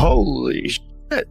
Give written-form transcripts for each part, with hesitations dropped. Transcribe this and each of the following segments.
Holy shit.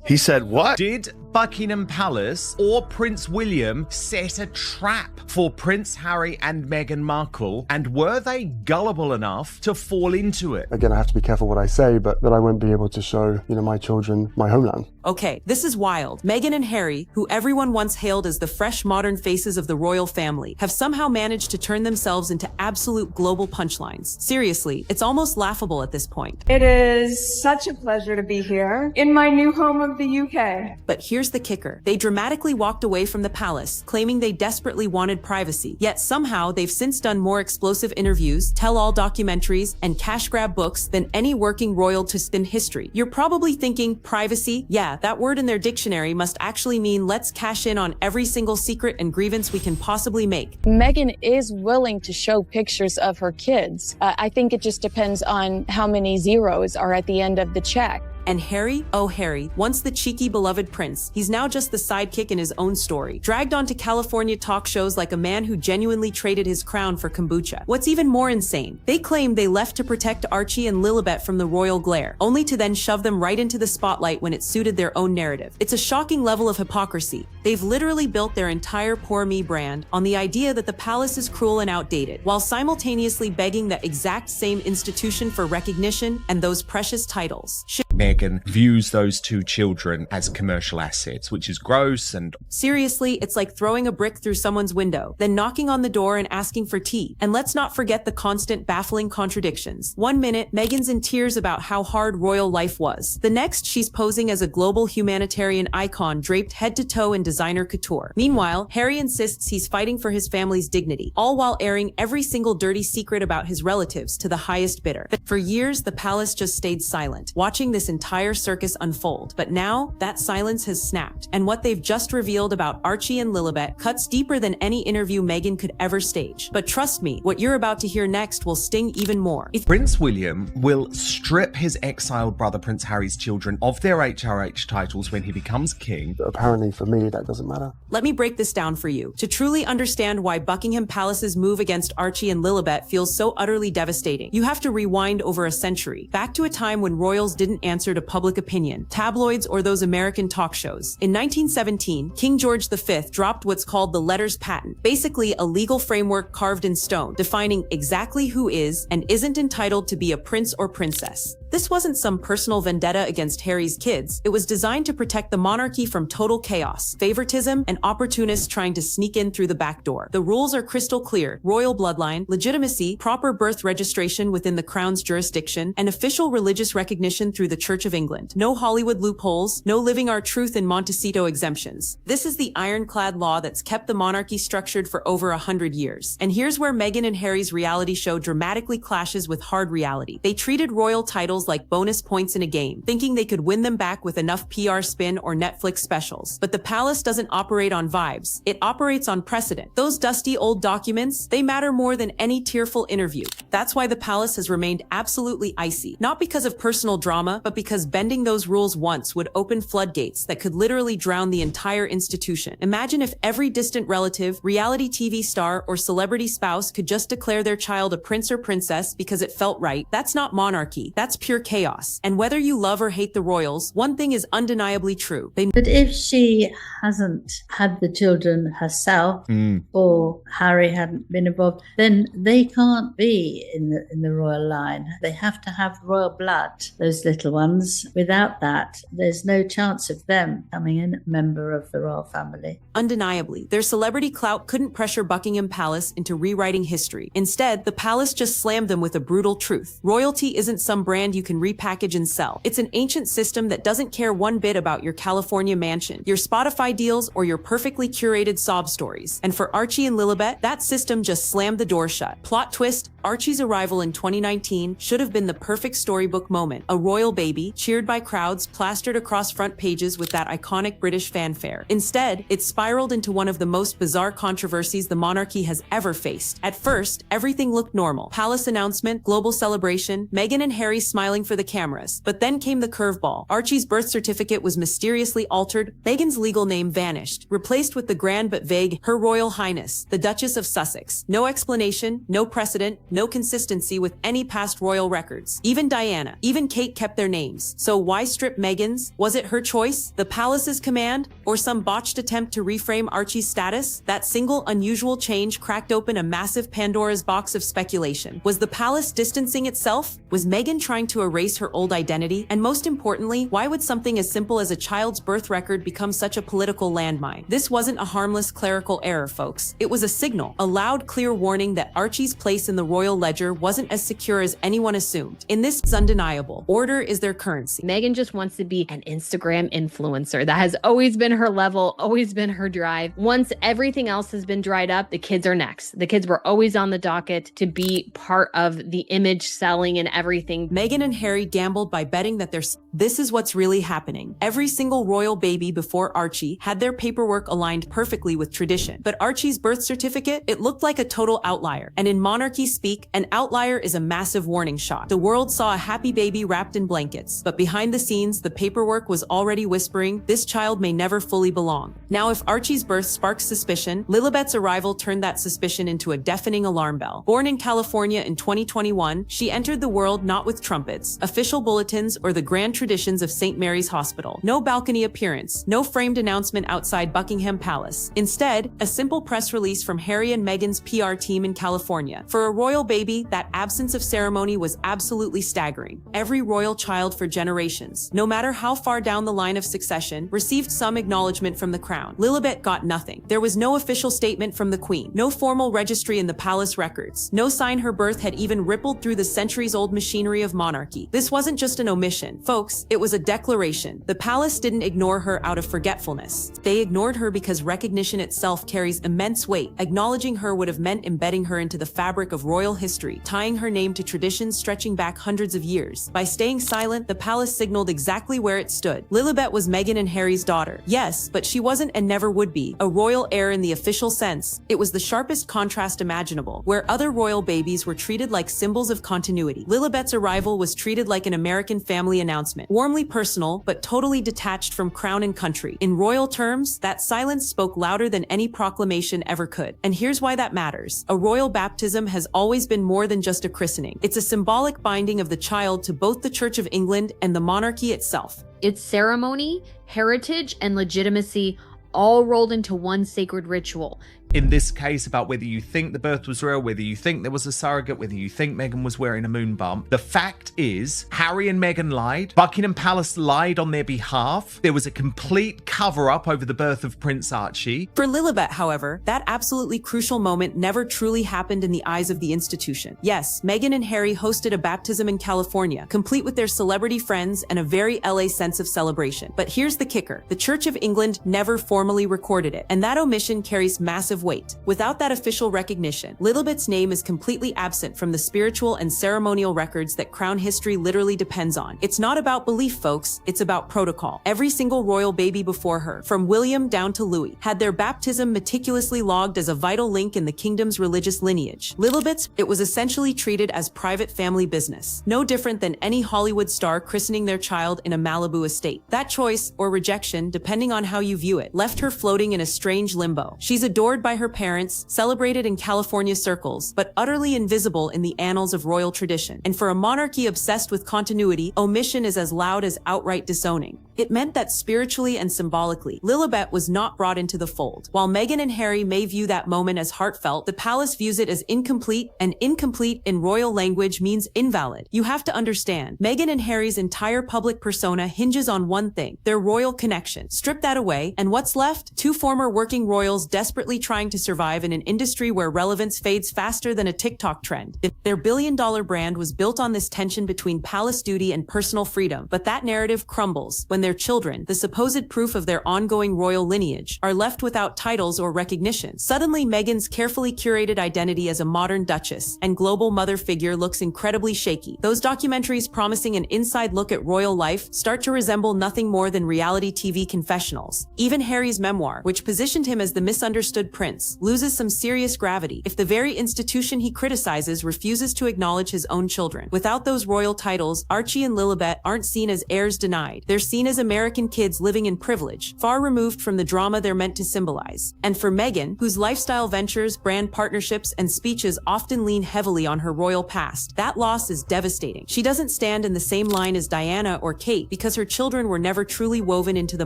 He said what? Did Buckingham Palace or Prince William set a trap for Prince Harry and Meghan Markle, and were they gullible enough to fall into it? Again, I have to be careful what I say, but that I won't be able to show, my children my homeland. Okay, this is wild. Meghan and Harry, who everyone once hailed as the fresh modern faces of the royal family, have somehow managed to turn themselves into absolute global punchlines. Seriously, it's almost laughable at this point. It is such a pleasure to be here in my new home of the UK. But here's the kicker. They dramatically walked away from the palace, claiming they desperately wanted privacy. Yet somehow they've since done more explosive interviews, tell-all documentaries, and cash-grab books than any working royalist in history. You're probably thinking, privacy? Yeah, that word in their dictionary must actually mean let's cash in on every single secret and grievance we can possibly make. Meghan is willing to show pictures of her kids. I think it just depends on how many zeros are at the end of the check. And Harry? Oh, Harry, once the cheeky beloved prince, he's now just the sidekick in his own story, dragged onto California talk shows like a man who genuinely traded his crown for kombucha. What's even more insane, they claim they left to protect Archie and Lilibet from the royal glare, only to then shove them right into the spotlight when it suited their own narrative. It's a shocking level of hypocrisy. They've literally built their entire Poor Me brand on the idea that the palace is cruel and outdated, while simultaneously begging that exact same institution for recognition and those precious titles. Meghan views those two children as commercial assets, which is gross and... Seriously, it's like throwing a brick through someone's window, then knocking on the door and asking for tea. And let's not forget the constant baffling contradictions. One minute, Meghan's in tears about how hard royal life was. The next, she's posing as a global humanitarian icon draped head to toe in designer couture. Meanwhile, Harry insists he's fighting for his family's dignity, all while airing every single dirty secret about his relatives to the highest bidder. For years, the palace just stayed silent, watching this entire circus unfold. But now, that silence has snapped, and what they've just revealed about Archie and Lilibet cuts deeper than any interview Meghan could ever stage. But trust me, what you're about to hear next will sting even more. Prince William will strip his exiled brother Prince Harry's children of their HRH titles when he becomes king. But apparently for me, that doesn't matter. Let me break this down for you. To truly understand why Buckingham Palace's move against Archie and Lilibet feels so utterly devastating, you have to rewind over a century, back to a time when royals didn't answer to public opinion, tabloids, or those American talk shows. In 1917, King George V dropped what's called the letters patent, basically a legal framework carved in stone, defining exactly who is and isn't entitled to be a prince or princess. This wasn't some personal vendetta against Harry's kids. It was designed to protect the monarchy from total chaos, favoritism, and opportunists trying to sneak in through the back door. The rules are crystal clear: royal bloodline, legitimacy, proper birth registration within the crown's jurisdiction, and official religious recognition through the Church of England. No Hollywood loopholes, no living our truth in Montecito exemptions. This is the ironclad law that's kept the monarchy structured for over 100 years. And here's where Meghan and Harry's reality show dramatically clashes with hard reality. They treated royal titles like bonus points in a game, thinking they could win them back with enough PR spin or Netflix specials. But the palace doesn't operate on vibes. It operates on precedent. Those dusty old documents, they matter more than any tearful interview. That's why the palace has remained absolutely icy. Not because of personal drama, but because bending those rules once would open floodgates that could literally drown the entire institution. Imagine if every distant relative, reality TV star, or celebrity spouse could just declare their child a prince or princess because it felt right. That's not monarchy. That's pure chaos. And whether you love or hate the royals, one thing is undeniably true. But if she hasn't had the children herself, or Harry hadn't been involved, then they can't be in the royal line. They have to have royal blood, those little ones. Without that, there's no chance of them becoming a member of the royal family. Undeniably, their celebrity clout couldn't pressure Buckingham Palace into rewriting history. Instead, the palace just slammed them with a brutal truth. Royalty isn't some brand you can repackage and sell. It's an ancient system that doesn't care one bit about your California mansion, your Spotify deals, or your perfectly curated sob stories. And for Archie and Lilibet, that system just slammed the door shut. Plot twist: Archie's arrival in 2019 should have been the perfect storybook moment. A royal baby, cheered by crowds, plastered across front pages with that iconic British fanfare. Instead, it spiraled into one of the most bizarre controversies the monarchy has ever faced. At first, everything looked normal. Palace announcement, global celebration, Meghan and Harry smiled smiling for the cameras. But then came the curveball. Archie's birth certificate was mysteriously altered. Meghan's legal name vanished, replaced with the grand but vague Her Royal Highness, the Duchess of Sussex. No explanation, no precedent, no consistency with any past royal records. Even Diana, even Kate kept their names. So why strip Meghan's? Was it her choice, the palace's command, or some botched attempt to reframe Archie's status? That single unusual change cracked open a massive Pandora's box of speculation. Was the palace distancing itself? Was Meghan trying to erase her old identity? And most importantly, why would something as simple as a child's birth record become such a political landmine? This wasn't a harmless clerical error, folks. It was a signal, a loud, clear warning that Archie's place in the royal ledger wasn't as secure as anyone assumed. In this, it's undeniable. Order is their currency. Meghan just wants to be an Instagram influencer. That has always been her level, always been her drive. Once everything else has been dried up, the kids are next. The kids were always on the docket to be part of the image selling and everything. Meghan and Harry gambled by betting that this is what's really happening. Every single royal baby before Archie had their paperwork aligned perfectly with tradition. But Archie's birth certificate, it looked like a total outlier. And in monarchy speak, an outlier is a massive warning shot. The world saw a happy baby wrapped in blankets, but behind the scenes, the paperwork was already whispering, this child may never fully belong. Now, if Archie's birth sparks suspicion, Lilibet's arrival turned that suspicion into a deafening alarm bell. Born in California in 2021, she entered the world not with trumpets, official bulletins, or the grand traditions of St. Mary's Hospital. No balcony appearance, no framed announcement outside Buckingham Palace. Instead, a simple press release from Harry and Meghan's PR team in California. For a royal baby, that absence of ceremony was absolutely staggering. Every royal child for generations, no matter how far down the line of succession, received some acknowledgement from the crown. Lilibet got nothing. There was no official statement from the Queen, no formal registry in the palace records, no sign her birth had even rippled through the centuries-old machinery of monarchy. This wasn't just an omission, folks, it was a declaration. The palace didn't ignore her out of forgetfulness. They ignored her because recognition itself carries immense weight. Acknowledging her would have meant embedding her into the fabric of royal history, tying her name to traditions stretching back hundreds of years. By staying silent, the palace signaled exactly where it stood. Lilibet was Meghan and Harry's daughter. Yes, but she wasn't and never would be a royal heir in the official sense. It was the sharpest contrast imaginable. Where other royal babies were treated like symbols of continuity, Lilibet's arrival was treated like an American family announcement. Warmly personal, but totally detached from crown and country. In royal terms, that silence spoke louder than any proclamation ever could. And here's why that matters. A royal baptism has always been more than just a christening. It's a symbolic binding of the child to both the Church of England and the monarchy itself. It's ceremony, heritage, and legitimacy all rolled into one sacred ritual. In this case, about whether you think the birth was real, whether you think there was a surrogate, whether you think Meghan was wearing a moon bump, the fact is Harry and Meghan lied. Buckingham Palace lied on their behalf. There was a complete cover-up over the birth of Prince Archie. For Lilibet, however, that absolutely crucial moment never truly happened in the eyes of the institution. Yes, Meghan and Harry hosted a baptism in California, complete with their celebrity friends and a very LA sense of celebration. But here's the kicker. The Church of England never formally recorded it, and that omission carries massive weight. Without that official recognition, Lilibet's name is completely absent from the spiritual and ceremonial records that crown history literally depends on. It's not about belief, folks, it's about protocol. Every single royal baby before her, from William down to Louis, had their baptism meticulously logged as a vital link in the kingdom's religious lineage. Lilibet's, it was essentially treated as private family business, no different than any Hollywood star christening their child in a Malibu estate. That choice, or rejection, depending on how you view it, left her floating in a strange limbo. She's adored by her parents, celebrated in California circles, but utterly invisible in the annals of royal tradition. And for a monarchy obsessed with continuity, omission is as loud as outright disowning. It meant that spiritually and symbolically, Lilibet was not brought into the fold. While Meghan and Harry may view that moment as heartfelt, the palace views it as incomplete, and incomplete in royal language means invalid. You have to understand, Meghan and Harry's entire public persona hinges on one thing, their royal connection. Strip that away, and what's left? Two former working royals desperately trying to survive in an industry where relevance fades faster than a TikTok trend. Their billion-dollar brand was built on this tension between palace duty and personal freedom, but that narrative crumbles when their children, the supposed proof of their ongoing royal lineage, are left without titles or recognition. Suddenly, Meghan's carefully curated identity as a modern duchess and global mother figure looks incredibly shaky. Those documentaries promising an inside look at royal life start to resemble nothing more than reality TV confessionals. Even Harry's memoir, which positioned him as the misunderstood prince, prince, loses some serious gravity if the very institution he criticizes refuses to acknowledge his own children. Without those royal titles, Archie and Lilibet aren't seen as heirs denied. They're seen as American kids living in privilege, far removed from the drama they're meant to symbolize. And for Meghan, whose lifestyle ventures, brand partnerships, and speeches often lean heavily on her royal past, that loss is devastating. She doesn't stand in the same line as Diana or Kate because her children were never truly woven into the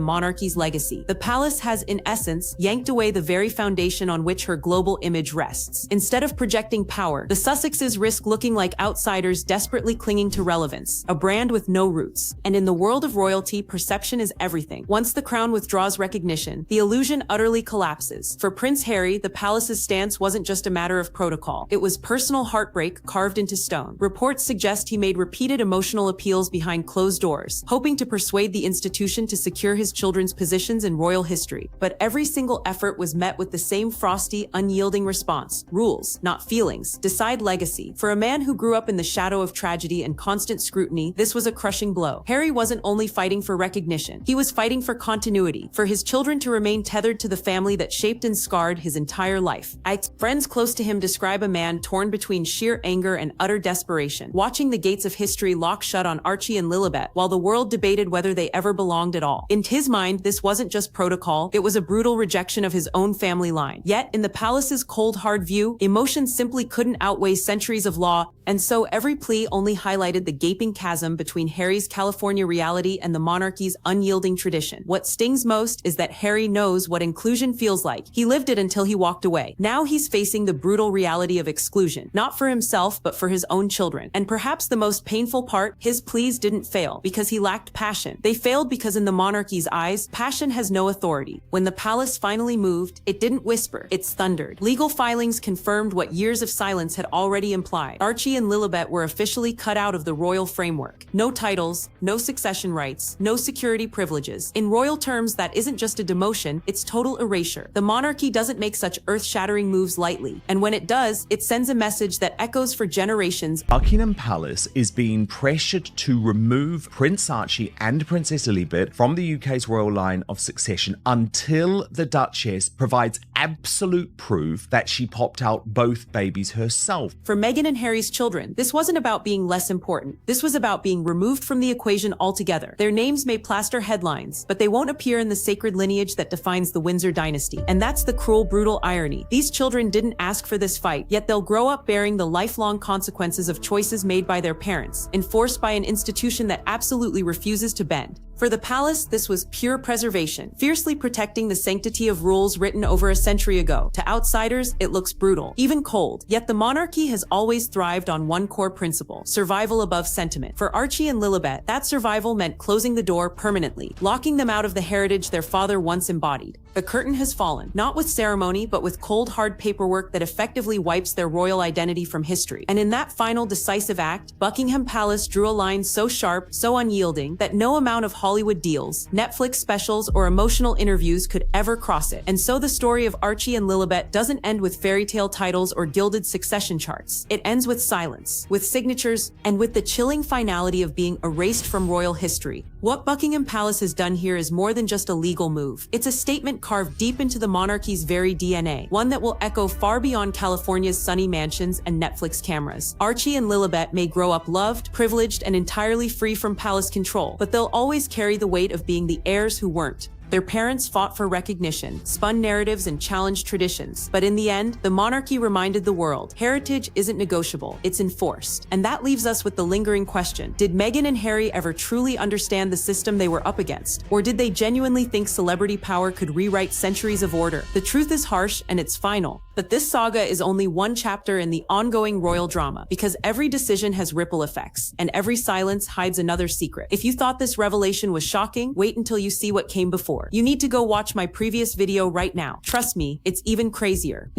monarchy's legacy. The palace has, in essence, yanked away the very foundation on which her global image rests. Instead of projecting power, the Sussexes risk looking like outsiders desperately clinging to relevance, a brand with no roots. And in the world of royalty, perception is everything. Once the crown withdraws recognition, the illusion utterly collapses. For Prince Harry, the palace's stance wasn't just a matter of protocol. It was personal heartbreak carved into stone. Reports suggest he made repeated emotional appeals behind closed doors, hoping to persuade the institution to secure his children's positions in royal history. But every single effort was met with the same frosty, unyielding response. Rules, not feelings, decide legacy. For a man who grew up in the shadow of tragedy and constant scrutiny, this was a crushing blow. Harry wasn't only fighting for recognition, he was fighting for continuity, for his children to remain tethered to the family that shaped and scarred his entire life. Friends close to him describe a man torn between sheer anger and utter desperation, watching the gates of history lock shut on Archie and Lilibet while the world debated whether they ever belonged at all. In his mind, this wasn't just protocol, it was a brutal rejection of his own family line. Yet, in the palace's cold, hard view, emotion simply couldn't outweigh centuries of law, and so every plea only highlighted the gaping chasm between Harry's California reality and the monarchy's unyielding tradition. What stings most is that Harry knows what inclusion feels like. He lived it until he walked away. Now he's facing the brutal reality of exclusion, not for himself, but for his own children. And perhaps the most painful part, his pleas didn't fail because he lacked passion. They failed because in the monarchy's eyes, passion has no authority. When the palace finally moved, it didn't whisper, it thundered. Legal filings confirmed what years of silence had already implied. Archie and Lilibet were officially cut out of the royal framework. No titles, no succession rights, no security privileges. In royal terms, that isn't just a demotion, it's total erasure. The monarchy doesn't make such earth-shattering moves lightly, and when it does, it sends a message that echoes for generations. Buckingham Palace is being pressured to remove Prince Archie and Princess Lilibet from the UK's royal line of succession until the Duchess provides absolute proof that she popped out both babies herself. For Meghan and Harry's children, this wasn't about being less important. This was about being removed from the equation altogether. Their names may plaster headlines, but they won't appear in the sacred lineage that defines the Windsor dynasty. And that's the cruel, brutal irony. These children didn't ask for this fight, yet they'll grow up bearing the lifelong consequences of choices made by their parents, enforced by an institution that absolutely refuses to bend. For the palace, this was pure preservation, fiercely protecting the sanctity of rules written over a century ago. To outsiders, it looks brutal, even cold. Yet the monarchy has always thrived on one core principle: survival above sentiment. For Archie and Lilibet, that survival meant closing the door permanently, locking them out of the heritage their father once embodied. The curtain has fallen, not with ceremony, but with cold, hard paperwork that effectively wipes their royal identity from history. And in that final decisive act, Buckingham Palace drew a line so sharp, so unyielding, that no amount of Hollywood deals, Netflix specials, or emotional interviews could ever cross it. And so the story of Archie and Lilibet doesn't end with fairy tale titles or gilded succession charts. It ends with silence, with signatures, and with the chilling finality of being erased from royal history. What Buckingham Palace has done here is more than just a legal move. It's a statement carved deep into the monarchy's very DNA, one that will echo far beyond California's sunny mansions and Netflix cameras. Archie and Lilibet may grow up loved, privileged, and entirely free from palace control, but they'll always carry the weight of being the heirs who weren't. Their parents fought for recognition, spun narratives, and challenged traditions. But in the end, the monarchy reminded the world, heritage isn't negotiable, it's enforced. And that leaves us with the lingering question: did Meghan and Harry ever truly understand the system they were up against? Or did they genuinely think celebrity power could rewrite centuries of order? The truth is harsh and it's final. But this saga is only one chapter in the ongoing royal drama, because every decision has ripple effects, and every silence hides another secret. If you thought this revelation was shocking, wait until you see what came before. You need to go watch my previous video right now. Trust me, it's even crazier.